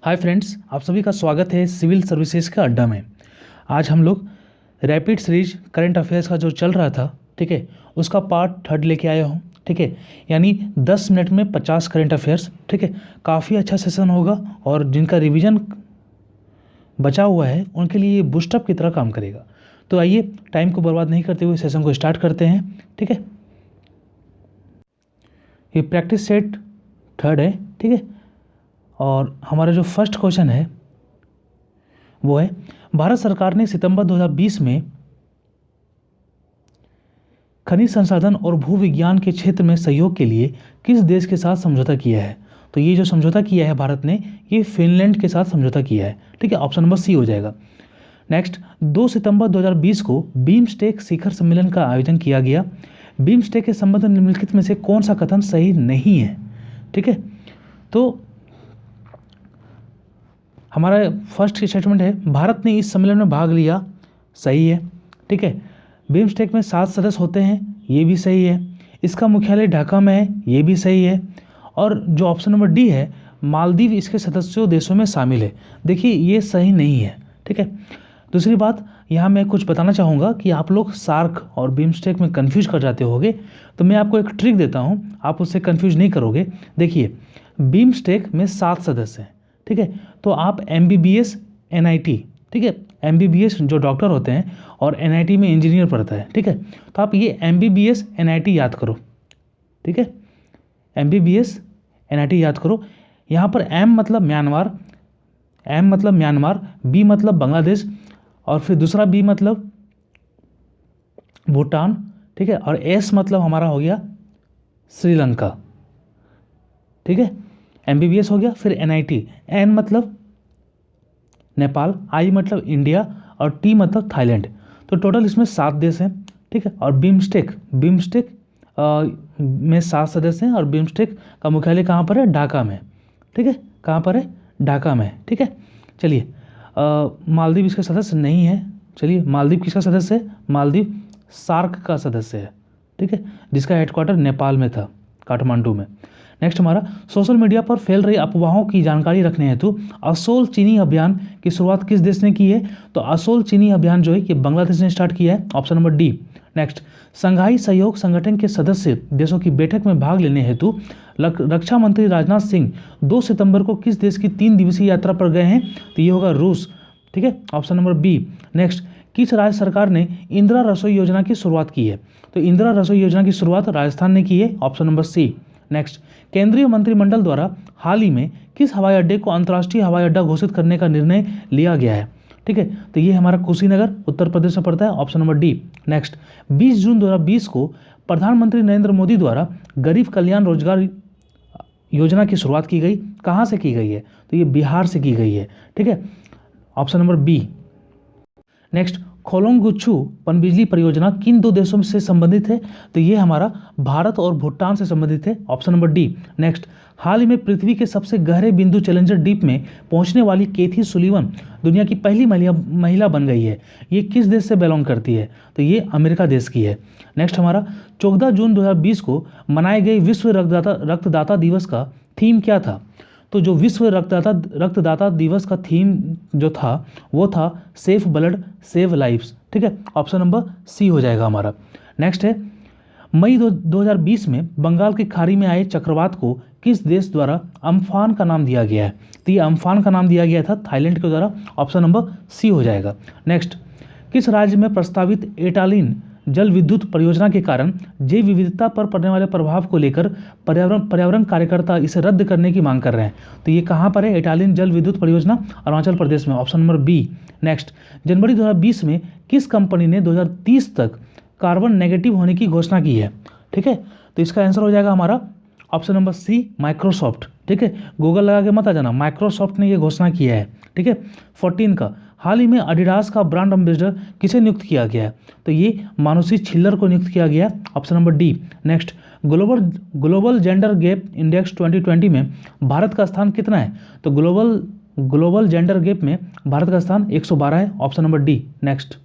Hi friends, आप सभी का स्वागत है सिविल सर्विसेज का अड्डा में। आज हम लोग रैपिड सीरीज करंट अफेयर्स का जो चल रहा था, ठीक है, उसका पार्ट 3 लेके आया हूँ। ठीक है, यानी 10 मिनट में 50 करंट अफेयर्स। ठीक है, काफ़ी अच्छा सेशन होगा और जिनका रिवीजन बचा हुआ है उनके लिए ये बूस्टअप की तरह काम करेगा। तो आइए टाइम को बर्बाद नहीं करते हुए सेशन को स्टार्ट करते हैं। ठीक है, ये प्रैक्टिस सेट 3 है। ठीक है, और हमारा जो फर्स्ट क्वेश्चन है वो है, भारत सरकार ने सितंबर 2020 में खनिज संसाधन और भू विज्ञान के क्षेत्र में सहयोग के लिए किस देश के साथ समझौता किया है? तो ये जो समझौता किया है भारत ने, ये फिनलैंड के साथ समझौता किया है। ठीक है, ऑप्शन नंबर सी हो जाएगा। नेक्स्ट, 2 सितंबर 2020 को बीमस्टेक शिखर सम्मेलन का आयोजन किया गया। बीमस्टेक के संबंध में निम्नलिखित में से कौन सा कथन सही नहीं है? ठीक है, तो हमारा फर्स्ट स्टेटमेंट है, भारत ने इस सम्मेलन में भाग लिया, सही है। ठीक है, बीमस्टेक में 7 सदस्य होते हैं, ये भी सही है। इसका मुख्यालय ढाका में है, ये भी सही है। और जो ऑप्शन नंबर डी है, मालदीव इसके सदस्यों देशों में शामिल है, देखिए ये सही नहीं है। ठीक है, दूसरी बात यहाँ मैं कुछ बताना चाहूँगा कि आप लोग सार्क और बीमस्टेक में कन्फ्यूज कर जाते होगे, तो मैं आपको एक ट्रिक देता हूँ, आप उससे कन्फ्यूज नहीं करोगे। देखिए, बीमस्टेक में 7 सदस्य हैं। ठीक है, तो आप MBBS NIT, ठीक है, MBBS जो डॉक्टर होते हैं और NIT में इंजीनियर पढ़ता है। ठीक है, तो आप ये MBBS NIT याद करो। ठीक है, MBBS NIT याद करो। यहाँ पर M मतलब म्यांमार, B मतलब बांग्लादेश, और फिर दूसरा B मतलब भूटान। ठीक है, और S मतलब हमारा हो गया श्रीलंका। ठीक है, MBBS हो गया, फिर NIT, N मतलब नेपाल, I मतलब इंडिया और T मतलब थाईलैंड। तो टोटल इसमें 7 देश हैं। ठीक है, और बीमस्टेक में 7 सदस्य हैं और बीमस्टेक का मुख्यालय कहाँ पर है? ढाका में। ठीक है, कहाँ पर है? ढाका में। ठीक है, चलिए, मालदीव इसका सदस्य नहीं है। चलिए, मालदीव किसका सदस्य है? मालदीव सार्क का सदस्य है। ठीक है, जिसका हेडक्वार्टर नेपाल में था, काठमांडू में। नेक्स्ट हमारा, सोशल मीडिया पर फैल रही अफवाहों की जानकारी रखने हेतु असोल चीनी अभियान की शुरुआत किस देश ने की है? तो असोल चीनी अभियान जो है कि बांग्लादेश ने स्टार्ट किया है, ऑप्शन नंबर डी। नेक्स्ट, संघाई सहयोग संगठन के सदस्य देशों की बैठक में भाग लेने हेतु रक्षा मंत्री राजनाथ सिंह 2 सितंबर को किस देश की 3 दिवसीय यात्रा पर गए हैं? तो ये होगा रूस। ठीक है, ऑप्शन नंबर बी। नेक्स्ट, किस राज्य सरकार ने इंदिरा रसोई योजना की शुरुआत की है? तो इंदिरा रसोई योजना की शुरुआत राजस्थान ने की है, ऑप्शन नंबर सी। नेक्स्ट, केंद्रीय मंत्रिमंडल द्वारा हाल ही में किस हवाई अड्डे को अंतर्राष्ट्रीय हवाई अड्डा घोषित करने का निर्णय लिया गया है? ठीक है, तो ये हमारा कुशीनगर उत्तर प्रदेश में पड़ता है, ऑप्शन नंबर डी। नेक्स्ट, 20 जून 2020 को प्रधानमंत्री नरेंद्र मोदी द्वारा गरीब कल्याण रोजगार योजना की शुरुआत की गई, कहाँ से की गई है? तो ये बिहार से की गई है। ठीक है, ऑप्शन नंबर बी। नेक्स्ट, खोलोंगुच्छू पनबिजली परियोजना किन 2 देशों से संबंधित है? तो ये हमारा भारत और भूटान से संबंधित है, ऑप्शन नंबर डी। नेक्स्ट, हाल ही में पृथ्वी के सबसे गहरे बिंदु चैलेंजर डीप में पहुंचने वाली केथी सुलीवन दुनिया की पहली महिला बन गई है, ये किस देश से बिलोंग करती है? तो ये अमेरिका देश की है। नेक्स्ट हमारा, 14 जून 2020 को मनाए गए विश्व रक्तदाता दिवस का थीम क्या था? तो जो विश्व रक्तदाता दिवस का थीम जो था वो था सेफ ब्लड सेव लाइफ्स। ठीक है, ऑप्शन नंबर सी हो जाएगा हमारा। नेक्स्ट है, मई 2020 में बंगाल की खाड़ी में आए चक्रवात को किस देश द्वारा अम्फान का नाम दिया गया है? तो ये अम्फान का नाम दिया गया था थाईलैंड के द्वारा, ऑप्शन नंबर सी हो जाएगा। नेक्स्ट, किस राज्य में प्रस्तावित एटालिन जल विद्युत परियोजना के कारण जैव विविधता पर पड़ने वाले प्रभाव को लेकर पर्यावरण कार्यकर्ता इसे रद्द करने की मांग कर रहे हैं? तो ये कहाँ पर है? एटालिन जल विद्युत परियोजना अरुणाचल प्रदेश में, ऑप्शन नंबर बी। नेक्स्ट, जनवरी 2020 में किस कंपनी ने 2030 तक कार्बन नेगेटिव होने की घोषणा की है? ठीक है, तो इसका आंसर हो जाएगा हमारा ऑप्शन नंबर सी, माइक्रोसॉफ्ट। ठीक है, गूगल लगा के मत आ जाना, माइक्रोसॉफ्ट ने ये घोषणा किया है। ठीक है, 14 का, हाल ही में एडिडास का ब्रांड एम्बेसडर किसे नियुक्त किया गया है? तो ये मानुषी छिल्लर को नियुक्त किया गया, option number D. Next, global gender gap index 2020 में भारत का स्थान कितना है? तो ग्लोबल जेंडर गैप में भारत का स्थान 112 है, option number D. Next,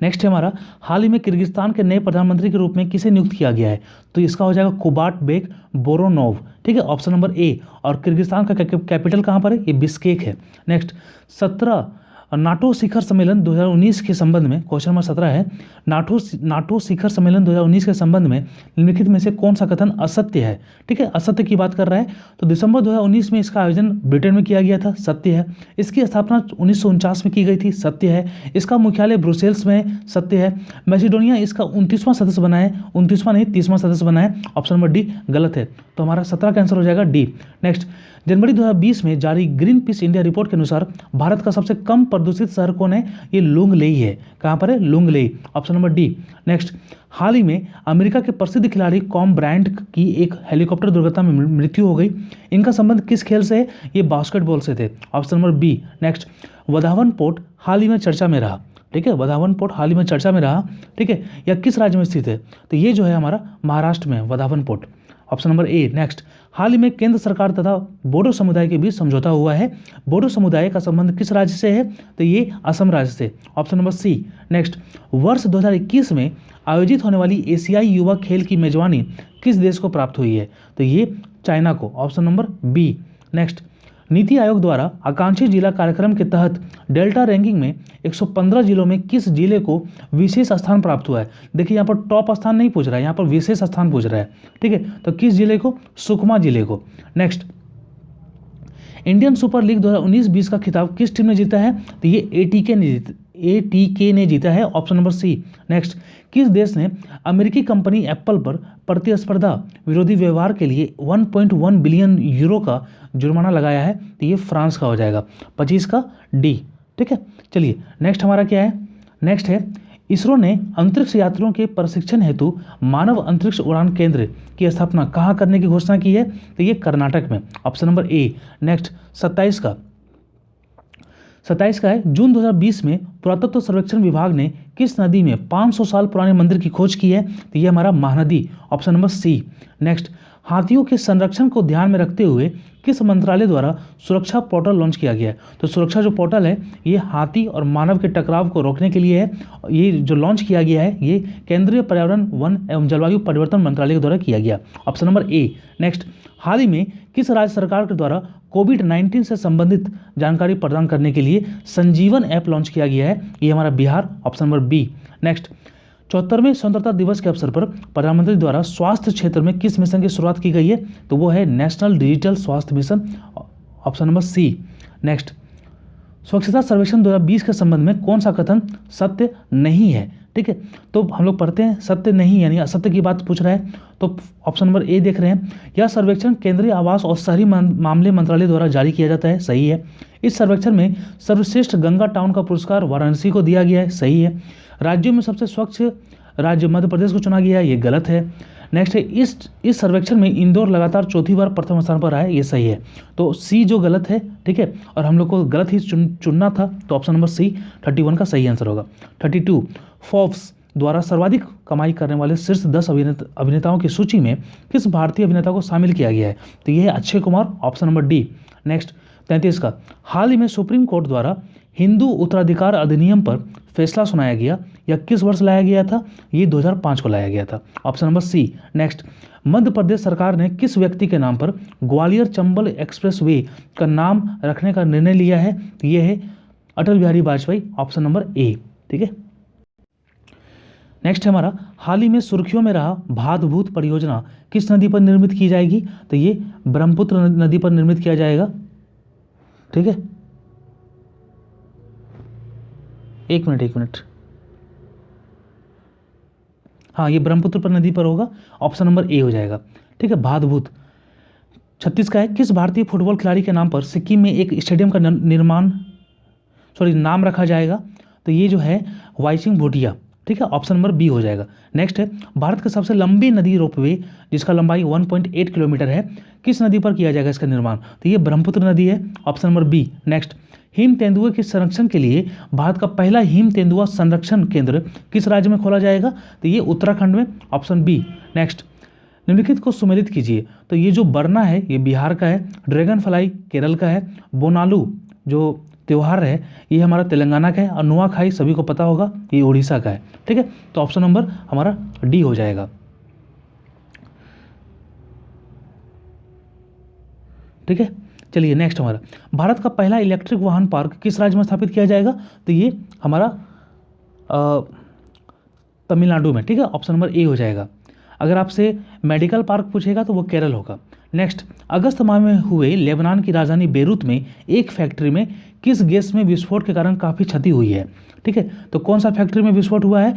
next है हमारा, हाल ही में किर्गिस्तान के नए प्रधानमंत्री के रूप में किसे नियुक्त किया गया है? तो इसका हो जाएगा कुबाटबेक बोरोनोव, ठीक है, ऑप्शन नंबर ए। और किर्गिस्तान का कैपिटल कहाँ पर है? ये बिश्केक है। नेक्स्ट, 17 नाटो शिखर सम्मेलन 2019 के संबंध में, क्वेश्चन नंबर 17 है, नाटो शिखर सम्मेलन 2019 के संबंध में निम्नलिखित में से कौन सा कथन असत्य है? ठीक है, असत्य की बात कर रहा है। तो दिसंबर 2019 में इसका आयोजन ब्रिटेन में किया गया था, सत्य है। इसकी स्थापना 1949 में की गई थी, सत्य है। इसका मुख्यालय ब्रुसेल्स में है, सत्य है। मैसिडोनिया इसका 29वां सदस्य बना है, 29वां नहीं 30वां सदस्य बना है, ऑप्शन नंबर डी गलत है। तो हमारा 17 का आंसर हो जाएगा डी। नेक्स्ट, जनवरी 2020 में जारी ग्रीन पीस इंडिया रिपोर्ट के अनुसार भारत का सबसे कम प्रदूषित शहर कौन है? ये लुंगलेई है। कहाँ पर है? Lunglei, option number D. Next, हाल ही में अमेरिका के प्रसिद्ध खिलाड़ी कॉम ब्रायंट की एक हेलीकॉप्टर दुर्घटना में मृत्यु हो गई। इनका संबंध किस खेल से है? ये बास्केटबॉल से थे, option number B. Next, Vadhavan port हाल ही में चर्चा में रहा, ठीक है, वधावन पोर्ट हाल ही में चर्चा में रहा, ठीक है, या किस राज्य में स्थित है? तो ये जो है हमारा महाराष्ट्र में Vadhavan port, option number A. Next, हाल ही में केंद्र सरकार तथा बोडो समुदाय के बीच समझौता हुआ है। बोडो समुदाय का संबंध किस राज्य से है? तो ये असम राज्य से, ऑप्शन नंबर सी। नेक्स्ट, वर्ष 2021 में आयोजित होने वाली एशियाई युवा खेल की मेजबानी किस देश को प्राप्त हुई है? तो ये चाइना को, option number B. Next, NITI Aayog द्वारा आकांक्षी जिला कार्यक्रम के तहत डेल्टा रैंकिंग में 115 जिलों में किस जिले को विशेष स्थान प्राप्त हुआ है? देखिए यहाँ पर टॉप स्थान नहीं पूछ रहा है, यहाँ पर विशेष स्थान पूछ रहा है, ठीक है। तो किस जिले को? सुकमा जिले को। नेक्स्ट, इंडियन सुपर लीग 2019-20 का खिताब किस टीम ने जीता है? तो ये एटीके ने जीता है, ऑप्शन नंबर सी। नेक्स्ट, किस देश ने अमेरिकी कंपनी एप्पल पर प्रतिस्पर्धा विरोधी व्यवहार के लिए 1.1 बिलियन यूरो का जुर्माना लगाया है? तो ये फ्रांस का हो जाएगा, 25 का डी, ठीक है। चलिए नेक्स्ट हमारा क्या है? नेक्स्ट है, इसरो ने अंतरिक्ष यात्रियों के प्रशिक्षण हेतु मानव अंतरिक्ष उड़ान केंद्र की स्थापना कहाँ करने की घोषणा की है? तो ये कर्नाटक में, ऑप्शन नंबर ए। नेक्स्ट, 27 का है, जून 2020 में पुरातत्व सर्वेक्षण विभाग ने किस नदी में 500 साल पुराने मंदिर की खोज की है? तो ये हमारा Mahanadi, option number C. Next, हाथियों के संरक्षण को ध्यान में रखते हुए किस मंत्रालय द्वारा सुरक्षा पोर्टल लॉन्च किया गया है? तो सुरक्षा जो पोर्टल है ये हाथी और मानव के टकराव को रोकने के लिए है। ये जो लॉन्च किया गया है ये केंद्रीय पर्यावरण, वन एवं जलवायु परिवर्तन मंत्रालय के द्वारा किया गया, ऑप्शन नंबर ए। नेक्स्ट, हाल ही में किस राज्य सरकार के द्वारा कोविड-19 से संबंधित जानकारी प्रदान करने के लिए संजीवन ऐप लॉन्च किया गया है? ये हमारा Bihar, option number B. Next, 74वें स्वतंत्रता दिवस के अवसर पर प्रधानमंत्री द्वारा स्वास्थ्य क्षेत्र में किस मिशन की शुरुआत की गई है? तो वो है national digital Swasthya mission, option number C. Next, Swachhata Sarvekshan 2020 के संबंध में कौन सा कथन सत्य नहीं है? ठीक है, तो हम लोग पढ़ते हैं सत्य नहीं यानी असत्य की बात पूछ रहा है, तो ऑप्शन नंबर ए देख रहे हैं। यह सर्वेक्षण केंद्रीय आवास और शहरी मामले मंत्रालय द्वारा जारी किया जाता है, सही है। इस सर्वेक्षण में सर्वश्रेष्ठ गंगा टाउन का पुरस्कार वाराणसी को दिया गया है, सही है। राज्यों में सबसे स्वच्छ राज्य मध्य प्रदेश को चुना गया है, ये गलत है। नेक्स्ट है, इस सर्वेक्षण में इंदौर लगातार चौथी बार प्रथम स्थान पर आया है, ये सही है। तो सी जो गलत है, ठीक है, और हम लोग को गलत ही चुनना था, तो ऑप्शन नंबर सी 31 का सही आंसर होगा। 32, फोर्ब्स द्वारा सर्वाधिक कमाई करने वाले शीर्ष 10 अभिनेताओं की सूची में किस भारतीय अभिनेता को शामिल किया गया है? तो यह है Akshay Kumar, option number D. Next, 33 का, हाल ही में सुप्रीम कोर्ट द्वारा हिंदू उत्तराधिकार अधिनियम पर फैसला सुनाया गया, या किस वर्ष लाया गया था? ये 2005 को लाया गया था, option number C. Next, Madhya Pradesh सरकार ने किस व्यक्ति के नाम पर ग्वालियर चंबल एक्सप्रेस वे का नाम रखने का निर्णय लिया है? तो ये है Atal Bihari Vajpayee, option number A, ठीक है। नेक्स्ट है हमारा, हाल ही में सुर्खियों में रहा भादभूत परियोजना किस नदी पर निर्मित की जाएगी? तो ये ब्रह्मपुत्र नदी पर निर्मित किया जाएगा, ठीक है। एक मिनट, हाँ ये ब्रह्मपुत्र पर नदी पर होगा, ऑप्शन नंबर ए हो जाएगा, ठीक है, भादभूत। 36 का है, किस भारतीय फुटबॉल खिलाड़ी के नाम पर सिक्किम में एक स्टेडियम का नाम रखा जाएगा? तो ये जो है वाईसिंग भूटिया, ठीक है, ऑप्शन नंबर बी हो जाएगा। नेक्स्ट है, भारत की सबसे लंबी नदी रोपवे जिसका लंबाई 1.8 किलोमीटर है, किस नदी पर किया जाएगा इसका निर्माण? तो ये ब्रह्मपुत्र नदी है, ऑप्शन नंबर बी। नेक्स्ट, हिम तेंदुए के संरक्षण के लिए भारत का पहला हिम तेंदुआ संरक्षण केंद्र किस राज्य में खोला जाएगा? तो ये उत्तराखंड में, ऑप्शन बी। नेक्स्ट, निम्नलिखित को सुमेलित कीजिए। तो ये जो बरना है ये बिहार का है, ड्रैगन फ्लाई केरल का है, बोनालू जो त्यौहार है ये हमारा तेलंगाना का है, और नुआखाई सभी को पता होगा ये उड़ीसा का है। ठीक है, तो ऑप्शन नंबर हमारा डी हो जाएगा। ठीक है, चलिए नेक्स्ट हमारा, भारत का पहला इलेक्ट्रिक वाहन पार्क किस राज्य में स्थापित किया जाएगा? तो ये हमारा तमिलनाडु में। ठीक है, ऑप्शन नंबर ए हो जाएगा। अगर आपसे मेडिकल पार्क पूछेगा तो वो केरल होगा। नेक्स्ट, अगस्त माह में हुए लेबनान की राजधानी बेरूत में एक फैक्ट्री में किस गैस में विस्फोट के कारण काफ़ी क्षति हुई है? ठीक है, तो कौन सा फैक्ट्री में विस्फोट हुआ है?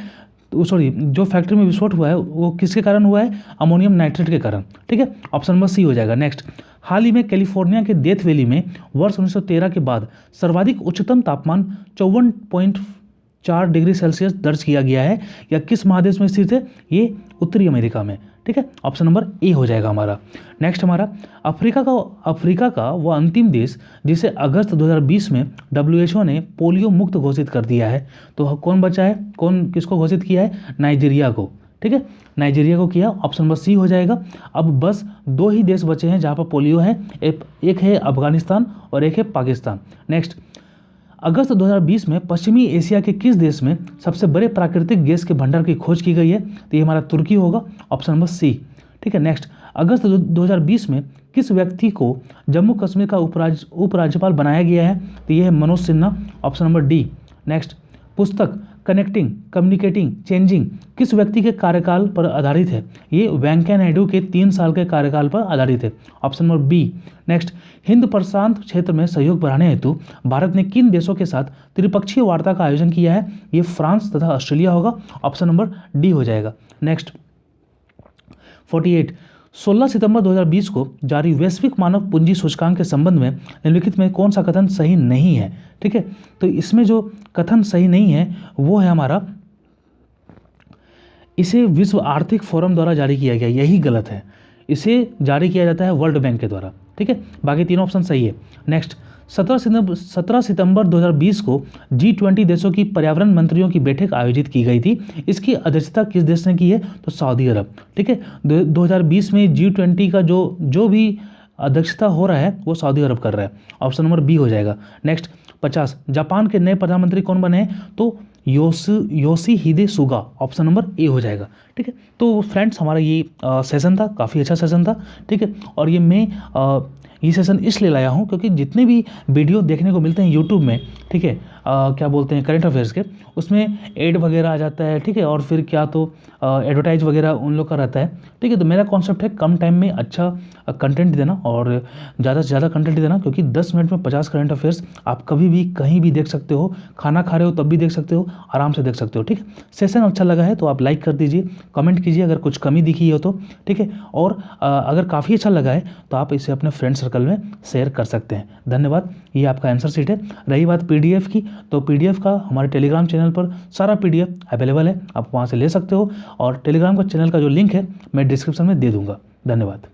तो सॉरी, जो फैक्ट्री में विस्फोट हुआ है वो किसके कारण हुआ है? अमोनियम नाइट्रेट के कारण। ठीक है, ऑप्शन नंबर सी हो जाएगा। नेक्स्ट, हाल ही में कैलिफोर्निया के डेथ वैली में वर्ष 1913 के बाद सर्वाधिक उच्चतम तापमान 54.4 डिग्री सेल्सियस दर्ज किया गया है, या किस महादेश में स्थित है? ये उत्तरी अमेरिका में। ठीक है, ऑप्शन नंबर ए हो जाएगा हमारा। नेक्स्ट हमारा, अफ्रीका का वह अंतिम देश जिसे अगस्त 2020 में WHO ने पोलियो मुक्त घोषित कर दिया है, तो कौन बचा है? किसको घोषित किया है? नाइजीरिया को। ठीक है, नाइजीरिया को किया, ऑप्शन नंबर सी हो जाएगा। अब बस 2 ही देश बचे हैं जहाँ पर पोलियो है, एक है अफगानिस्तान और एक है पाकिस्तान। नेक्स्ट, अगस्त 2020 में पश्चिमी एशिया के किस देश में सबसे बड़े प्राकृतिक गैस के भंडार की खोज की गई है? तो ये हमारा तुर्की होगा, ऑप्शन नंबर सी। ठीक है, नेक्स्ट, अगस्त 2020 में किस व्यक्ति को जम्मू कश्मीर का उपराज्यपाल बनाया गया है? तो ये है Manoj Sinha, option number D. Next, पुस्तक कनेक्टिंग, कम्युनिकेटिंग, चेंजिंग किस व्यक्ति के कार्यकाल पर आधारित है? ये वेंकैया नायडू के 3 साल के कार्यकाल पर आधारित है, ऑप्शन नंबर बी। नेक्स्ट, हिंद प्रशांत क्षेत्र में सहयोग बढ़ाने हेतु भारत ने किन देशों के साथ त्रिपक्षीय वार्ता का आयोजन किया है? ये फ्रांस तथा ऑस्ट्रेलिया होगा, ऑप्शन नंबर डी हो जाएगा। नेक्स्ट, 48, 16 सितंबर 2020 को जारी वैश्विक मानव पूंजी सूचकांक के संबंध में निम्नलिखित में कौन सा कथन सही नहीं है? ठीक है, तो इसमें जो कथन सही नहीं है वो है हमारा, इसे विश्व आर्थिक फोरम द्वारा जारी किया गया, यही गलत है। इसे जारी किया जाता है वर्ल्ड बैंक के द्वारा। ठीक है, बाकी तीनों ऑप्शन सही है। नेक्स्ट, 17 सितंबर 2020 को G20 देशों की पर्यावरण मंत्रियों की बैठक आयोजित की गई थी। इसकी अध्यक्षता किस देश ने की है? तो सऊदी अरब। ठीक है, 2020 में G20 का जो भी अध्यक्षता हो रहा है वो सऊदी अरब कर रहा है, ऑप्शन नंबर बी हो जाएगा। नेक्स्ट, 50, जापान के नए प्रधानमंत्री कौन बने हैं? तो योशिहिदे सुगा, ऑप्शन नंबर ए हो जाएगा। ठीक है, तो फ्रेंड्स हमारा ये सेशन था, काफ़ी अच्छा सेशन था। ठीक है, और ये सेशन इसलिए लाया हूँ क्योंकि जितने भी वीडियो देखने को मिलते हैं यूट्यूब में, ठीक है, क्या बोलते हैं, करंट अफेयर्स के, उसमें एड वगैरह आ जाता है। ठीक है, और फिर क्या तो एडवर्टाइज वगैरह उन लोग का रहता है। ठीक है, तो मेरा कॉन्सेप्ट है कम टाइम में अच्छा कंटेंट देना और ज़्यादा से ज़्यादा कंटेंट देना, क्योंकि 10 मिनट में 50 करंट अफेयर्स आप कभी भी कहीं भी देख सकते हो, खाना खा रहे हो तब भी देख सकते हो, आराम से देख सकते हो। ठीक है, सेशन अच्छा लगा है तो आप लाइक कर दीजिए, कमेंट कीजिए अगर कुछ कमी दिखी हो तो। ठीक है, और अगर काफ़ी अच्छा लगा है तो आप इसे अपने फ्रेंड सर्कल में शेयर कर सकते हैं। धन्यवाद। ये आपका आंसर शीट है। रही बात PDF की, तो PDF का हमारे टेलीग्राम चैनल पर सारा PDF अवेलेबल है, आप वहाँ से ले सकते हो, और टेलीग्राम का चैनल का जो लिंक है मैं डिस्क्रिप्शन में दे दूँगा। धन्यवाद।